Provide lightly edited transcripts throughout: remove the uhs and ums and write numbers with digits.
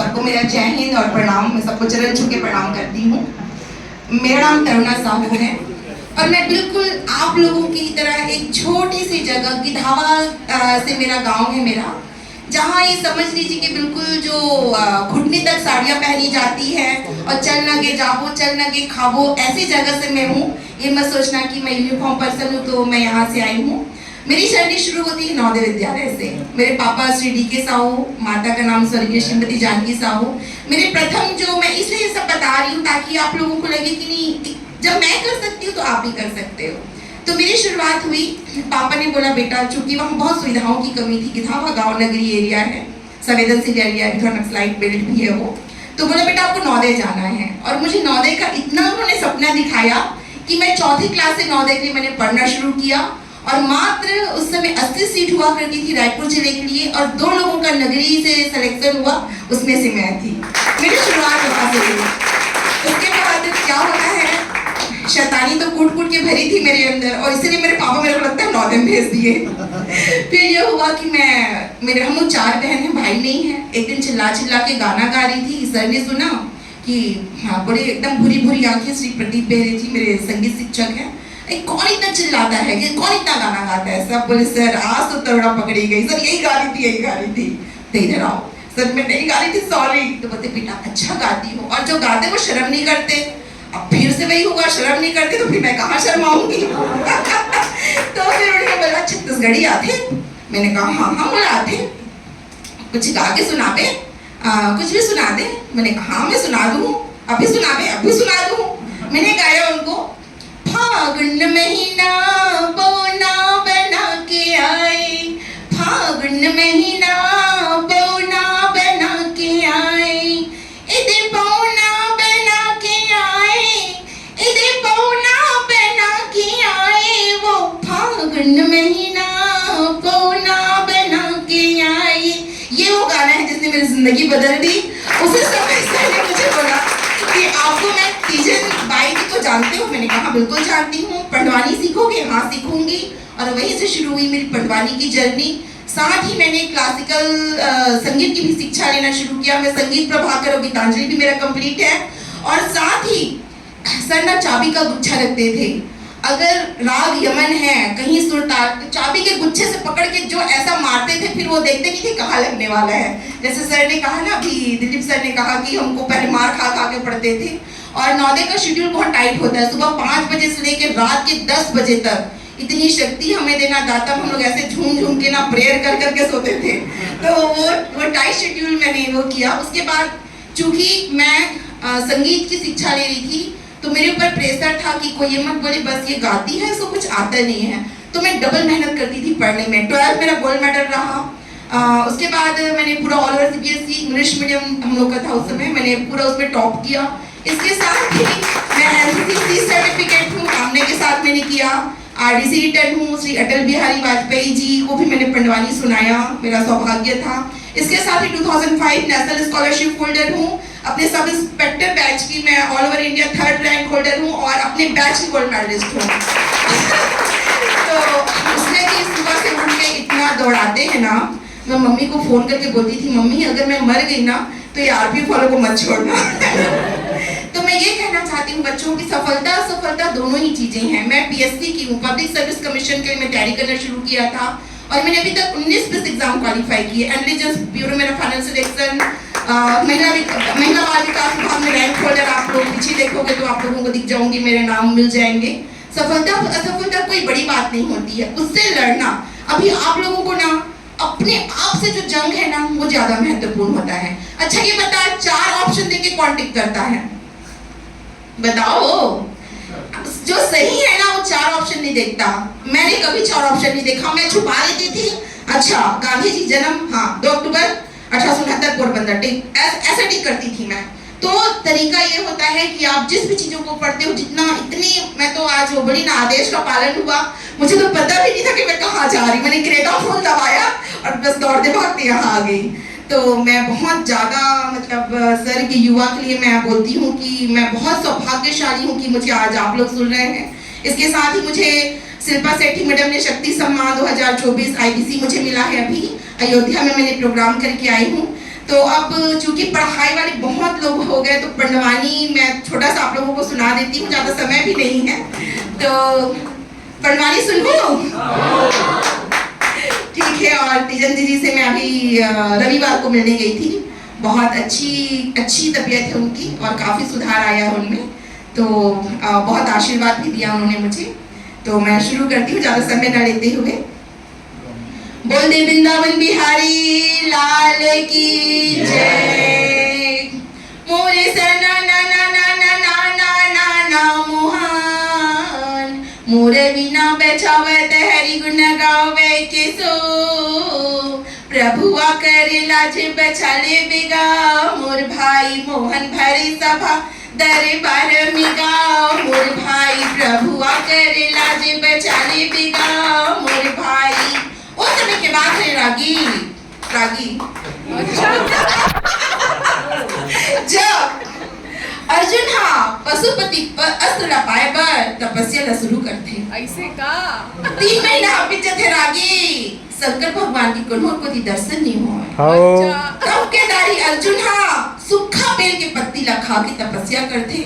सबको मेरा जय हिंद और प्रणाम। मैं सबको चरण छू के प्रणाम करती हूँ। मेरा नाम तरुणा साहू है और मैं बिल्कुल आप लोगों की तरह एक छोटी सी जगह गिधावा से मेरा गांव है मेरा, जहाँ ये समझ लीजिए कि बिल्कुल जो घुटने तक साड़ियाँ पहनी जाती है और चल नगे जाबो चल नगे खाबो, ऐसी जगह से मैं हूँ। ये मत सोचना कि मैं यूनिफॉर्म पर्सन हूँ तो मैं यहाँ से आई हूँ। मेरी जर्नी शुरू होती है नवोदय विद्यालय से। मेरे पापा श्री डी.के. साहू, माता का नाम स्वर्गीय श्रीमती जानकी साहू। मेरे प्रथम जो मैं इसलिए सब बता रही हूँ ताकि आप लोगों को लगे कि नहीं, जब मैं कर सकती हूँ तो आप भी कर सकते हो। तो मेरी शुरुआत हुई, पापा ने बोला बेटा, चूंकि वहाँ बहुत सुविधाओं की कमी थी, गिधावा गाँव नगरी एरिया है, संवेदनशील एरिया है, थोड़ा नक्सलाइट बेल्ट भी है वो, तो बोला बेटा आपको नवोदय जाना है। और मुझे नवोदय का इतना उन्होंने सपना दिखाया कि मैं चौथी क्लास से नवोदय के लिए मैंने पढ़ना शुरू किया और मात्र उस समय 80 सीट हुआ करती थी रायपुर जिले के लिए और 2 लोगों का नगरी से सिलेक्शन हुआ, उसमें से मैं थी। मेरी शुरुआत वहाँ से हुई। उसके बाद क्या होता है, शैतानी तो कूट कूट के भरी थी मेरे अंदर और इसलिए मेरे पापा मेरे को लगता है नवोदय भेज दिए। फिर ये हुआ कि हम लोग 4 बहन हैं, भाई नहीं है। एक दिन चिल्ला चिल्ला के गाना गा रही थी, सर ने सुना कि हाँ, बड़े एकदम भूरी भूरी आंखें श्री प्रदीप बेहरे जी मेरे संगीत शिक्षक हैं, कौन इतना चिल्लाता है, कि कौन इतना गाना गाता है। सब बोले सर आज तो तरुणा पकड़ी गई, सर यही गा रही थी। तो इधर आओ सर, मैं नहीं गा रही थी, सॉरी। तो बोलते बेटा अच्छा गाती हो, और जो गाते वो शर्म नहीं करते। अब फिर से वही हुआ, शर्म नहीं करते तो फिर मैं कहाँ शर्माऊंगी। तो फिर उन्होंने बोला छत्तीसगढ़ी आते? मैंने कहा हाँ बोला आते। कुछ गा के सुना दे, कुछ भी सुना दे। मैंने कहा हाँ मैं सुना दूँ, अभी सुना दे, अभी सुना दूँ। मैंने गाया उनको, फागुन महीना बौना बना के आए, फागुन महीना बौना बना के आए, इधर बौना बना के आए, इधर बौना बना के आए, वो फागुन महीना बौना बना के आए। ये वो गाना है जिसने मेरी जिंदगी बदल दी। उसी समय से मुझे बोला कि आपको मैं तीजन बाई तो जानते हो? मैंने कहा बिल्कुल जानती हूँ। पंडवानी सीखोगे? हाँ सीखूंगी। और वहीं से शुरू हुई मेरी पंडवानी की जर्नी। साथ ही मैंने क्लासिकल संगीत की भी शिक्षा लेना शुरू किया। मैं संगीत प्रभाकर और गीतांजलि भी मेरा कंप्लीट है। और साथ ही सर ना चाबी का गुच्छा रखते थे, अगर राग यमन है कहीं सुरताल, तो चाबी के गुच्छे से पकड़ के जो ऐसा मारते थे, फिर वो देखते नहीं थे कहाँ लगने वाला है। जैसे सर ने कहा ना, अभी दिलीप सर ने कहा कि हमको पहले मार खा खा के पढ़ते थे। और नवोदय का शेड्यूल बहुत टाइट होता है, सुबह 5 बजे से लेकर रात के 10 बजे तक। इतनी शक्ति हमें देना दाता, हम लोग ऐसे झूम झूम के ना प्रेयर कर करके सोते थे। तो वो टाइट शेड्यूल मैंने वो किया। उसके बाद चूंकि मैं संगीत की शिक्षा ले रही थी तो मेरे ऊपर प्रेशर था कि कोई ये मत बोले बस ये गाती है, इसको कुछ आता नहीं है। तो मैं डबल मेहनत करती थी पढ़ने में। 12th मेरा गोल्ड मेडल रहा। उसके बाद मैंने पूरा all over CBSE English medium हम लोग का था उस समय, मैंने पूरा उसमें टॉप किया। इसके साथ ही मैं NCC सर्टिफिकेट हूँ, आमने के साथ मैंने किया। RDC रिटर्न हूँ, श्री अटल बिहारी वाजपेयी जी को भी मैंने पंडवानी सुनाया, मेरा सौभाग्य था। इसके साथ ही 2005 नेशनल स्कॉलरशिप होल्डर हूँ। अपने सब इंस्पेक्टर बैच की मैं all over India 3rd rank holder हूँ और अपने बैच की गोल्ड मेडलिस्ट हूँ। तो उसमें भी सुबह से उठ के इतना दौड़ाते हैं ना, मैं मम्मी को फोन करके बोलती थी, मम्मी अगर मैं मर गई ना तो ये RP फॉलो को मत छोड़ना। तो मैं ये कहना चाहती हूँ बच्चों की सफलता दोनों ही चीजें हैं। मैं PSC की हूँ, पब्लिक सर्विस कमीशन के लिए मैं तैयारी करना शुरू किया था और मैंने अभी तक 19 एग्जाम क्वालिफाई किए। इंटेलिजेंस ब्यूरो मेरा फाइनल सिलेक्शन, महिला बाल विकास विभाग में रैंक होल्डर। आप लोग पीछे देखोगे तो आप लोगों को दिख जाऊंगी, मेरे नाम मिल जाएंगे। सफलता असफलता कोई बड़ी बात नहीं होती है, उससे लड़ना। अभी आप लोगों को ना अपने आप से जो जंग है ना वो ज्यादा महत्वपूर्ण होता है। अच्छा ये बता, 4 ऑप्शन देके कौन टिक करता है? बताओ। जो सही है ना वो 4 ऑप्शन नहीं देखता। मैंने कभी 4 ऑप्शन नहीं देखा, मैं छुपा लेती थी। अच्छा गांधी जी जन्म, हाँ 2 अक्टूबर 1869 पोरबंदर, टिक, ऐसे टिक करती थी मैं। तो तरीका ये होता है कि आप जिस भी चीजों को पढ़ते हो, मैं तो आज वो बड़ी ना आदेश का पालन हुआ, मुझे तो पता भी नहीं था कि मैं कहाँ जा रही। मैंने क्रेटा फोन दबाया और बस दौड़ते भागते यहाँ आ गई। तो मैं बहुत ज़्यादा सर के युवा के लिए मैं बोलती हूँ कि मैं बहुत सौभाग्यशाली हूँ कि मुझे आज आप लोग सुन रहे हैं। इसके साथ ही मुझे शिल्पा सेठी मैडम ने शक्ति सम्मान 2024 IBC मुझे मिला है। अभी अयोध्या में मैंने प्रोग्राम करके आई हूँ। तो अब चूंकि पढ़ाई वाले बहुत लोग हो गए तो पंडवानी मैं छोटा सा आप लोगों को सुना देती हूँ, ज़्यादा समय भी नहीं है। तो पंडवानी सुनो ठीक है। और तीजन दीदी से मैं अभी रविवार को मिलने गई थी, बहुत अच्छी तबीयत है उनकी और काफ़ी सुधार आया है उनमें, तो बहुत आशीर्वाद भी दिया उन्होंने मुझे। तो मैं शुरू करती हूँ ज़्यादा समय न लेते हुए। बोल दे वृंदावन बिहारी लाल की जय। मोरे सना ना ना ना ना ना ना ना ना मोहन, मोरे बिना बैठावत हरि गुण गावे के सो, प्रभुआ करे लाज बचाले बिगा, मोर भाई मोहन भरी सभा दरबार में गाओ, मोर भाई प्रभुआ करे लाज बचाले बिगा, मोर भाई। उस समय के बाद है रागी जब अर्जुन पशुपति पर अस्त्र न पाए पर तपस्या ला शुरू करते ऐसे का 3 महीना बीते थे रागी, शंकर भगवान की कोल्हों को दर्शन नहीं हुआ। तब के दारी अर्जुन सूखा बेल के पत्ती ला खा के तपस्या करते,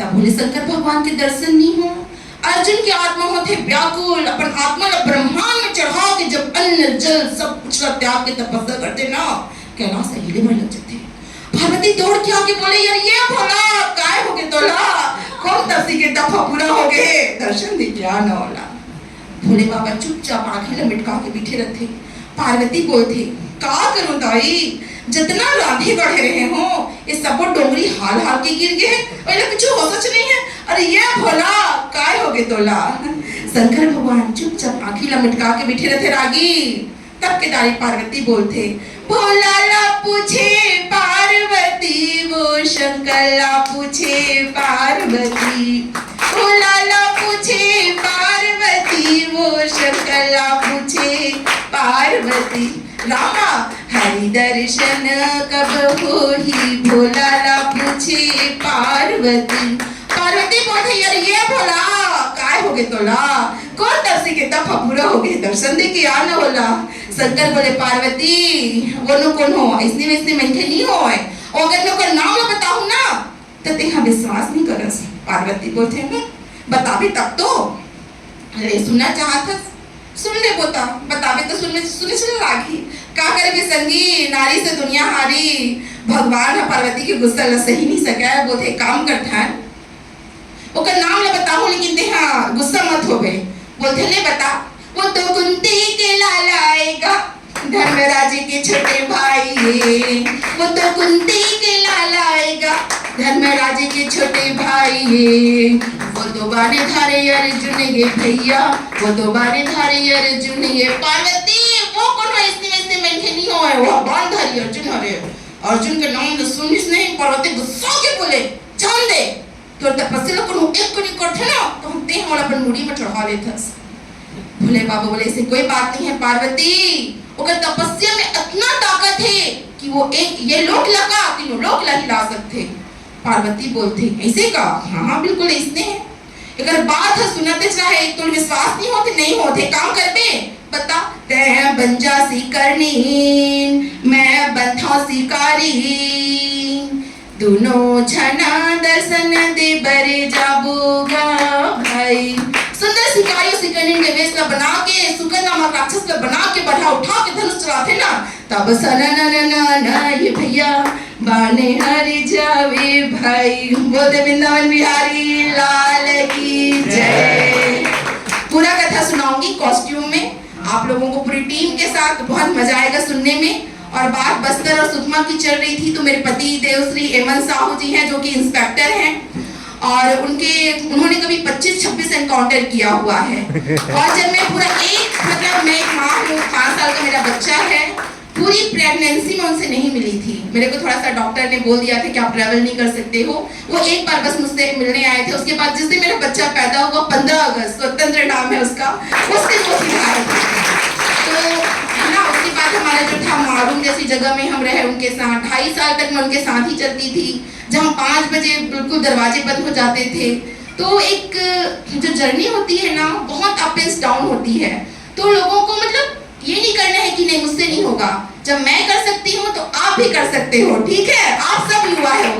तब बोले शंकर भगवान के दर्शन नहीं हो। अर्जुन की आत्मा होते व्याकुल, अपन आत्मा ला ब्रह्मांड में चढ़ा के जब अन्न जल सब कुछ ला त्याग के तपस्या करते ना, कैलाश से हिले में लग जाते। पार्वती दौड़ के आके बोले यार ये भोला काय हो गए तोला, कौन तपसी के तप पूरा हो गए, दर्शन दे क्या न होला। भोले बाबा चुपचाप आंखें लमिट के बैठे रहते। पार्वती बोलते का करूं ताई, जितना राधे बढ़े रहे हो ये सब डोंगरी हाल हाल के गिर गए, पहले कुछ हो सच नहीं है। अरे ये भोला काय हो गए तोला। शंकर भगवान चुपचाप आंखें लमिट के बैठे रहते रागी। तब के दारी पार्वती बोलते भोला ला पूछे पार्वती, वो शंकर ला पूछे पार्वती, भोला ला पूछे पार्वती, वो शंकर ला पूछे पार्वती। रामा हरि दर्शन कब होही, भोला ला पूछे पार्वती। पार्वती बोलते यार ये भोला काय हो गए तोला, कौन तरसी के तप पूरा हो गए, दर्शन दे के आ न होला। शंकर बोले पार्वती वो नो कौन हो, इसने में इसने मैंने नहीं हो है, और अगर मैं ओकर नाम ला बताऊं ना तो तेहा विश्वास नहीं करस। पार्वती बोलते हैं बतावे तब तो, अरे सुनना चाहता सुन ले बोता, बतावे तो सुनने सुन लागी। का करे संगी नारी से दुनिया हारी, भगवान पार्वती के गुस्सा ला सही नहीं सका, बोलते काम करता है ओकर नाम ले बताऊं लेकिन तेहा गुस्सा मत हो गए। बोलते ले बता, वो तो कुंती के लाला आएगा, धर्मराज के छोटे भाई, वो तो कुंती के लाला आएगा, धर्मराज के छोटे भाई, वो तो बाने धारे अर्जुन ये भैया, वो तो बाने धारे अर्जुन ये। पार्वती वो कौन है, इसने मैंने नहीं हो है, वो बाण धारी अर्जुन हरे। अर्जुन के नाम तो सुन इसने, पार्वती गुस्सा के बोले जान दे तो तपस्या को एक को नहीं करते ना तो हम ते हमारा अपन मुड़ी में चढ़ा लेते। भोले बाबा बोले ऐसे कोई बात नहीं है पार्वती, ओकर तपस्या में इतना ताकत है कि वो एक ये लोक लगा तीनों लोक ला हिला सकते। पार्वती बोलते ऐसे का हाँ बिल्कुल इसने है, अगर बात है सुनते चाहे तो विश्वास नहीं होते नहीं होते काम कर बे बता। ते बंजा सी करनी मैं बंथा शिकारी, दोनों छना दर्शन दे बरे जाबूगा भाई। सुंदर शिकारी शिकारी के वेश ला बना के सुकर नामक राक्षस ला बना के बढ़ा उठा के धनुष चलाते ना, तब सना ना ना ना ना ये भैया बाने हरि जावे भाई। बोले वृंदावन बिहारी लाल की जय। पूरा कथा सुनाऊंगी कॉस्ट्यूम में आप लोगों को पूरी टीम के साथ, बहुत मजा आएगा सुनने में। और बात बस्तर और सुकमा की चल रही थी तो मेरे पति देवश्री एमन साहू जी हैं जो कि इंस्पेक्टर हैं और उन्होंने कभी 25-26 एनकाउंटर किया हुआ है। और जब मैं पूरा मैं एक माँ हूँ, 5 साल का मेरा बच्चा है, पूरी प्रेगनेंसी में उनसे नहीं मिली थी। मेरे को थोड़ा सा डॉक्टर ने बोल दिया था कि आप ट्रैवल नहीं कर सकते हो। वो एक बार बस मुझसे मिलने आए थे। उसके बाद जिस दिन मेरा बच्चा पैदा हुआ 15 अगस्त स्वतंत्र नाम है उसका, उसके वो सिखाया था। तो ना उसके बाद हमारा जो था मालूम जैसी जगह में हम रहे उनके साथ 2.5 साल तक मैं उनके साथ ही चलती थी, जहाँ 5 बजे बिल्कुल दरवाजे बंद हो जाते थे। तो एक जो जर्नी होती है ना बहुत अप एंड डाउन होती है, तो लोगों को मतलब ये नहीं करना है कि नहीं मुझसे नहीं होगा। जब मैं कर सकती हूँ तो आप भी कर सकते हो, ठीक है? आप सब युवा हो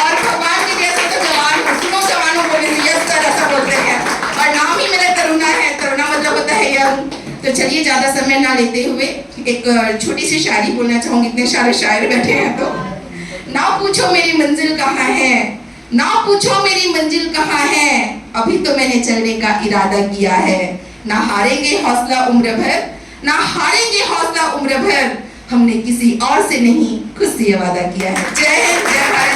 और भगवान के जैसा तो जवान हो। सुनो जवानों बोले यस सर ऐसा बोलते हैं और नाम ही मेरा तरुणा है। तरुणा मतलब होता है यंग। तो चलिए ज्यादा समय ना लेते हुए एक छोटी सी शायरी बोलना चाहूंगी, इतने सारे शायर बैठे हैं तो। ना पूछो मेरी मंजिल कहाँ है, ना पूछो मेरी मंजिल कहाँ है, अभी तो मैंने चलने का इरादा किया है। ना हारेंगे हौसला उम्र भर, ना हारेंगे हौसला उम्र भर, हमने किसी और से नहीं खुद से ये वादा किया है। जय हिंद, जय भारत।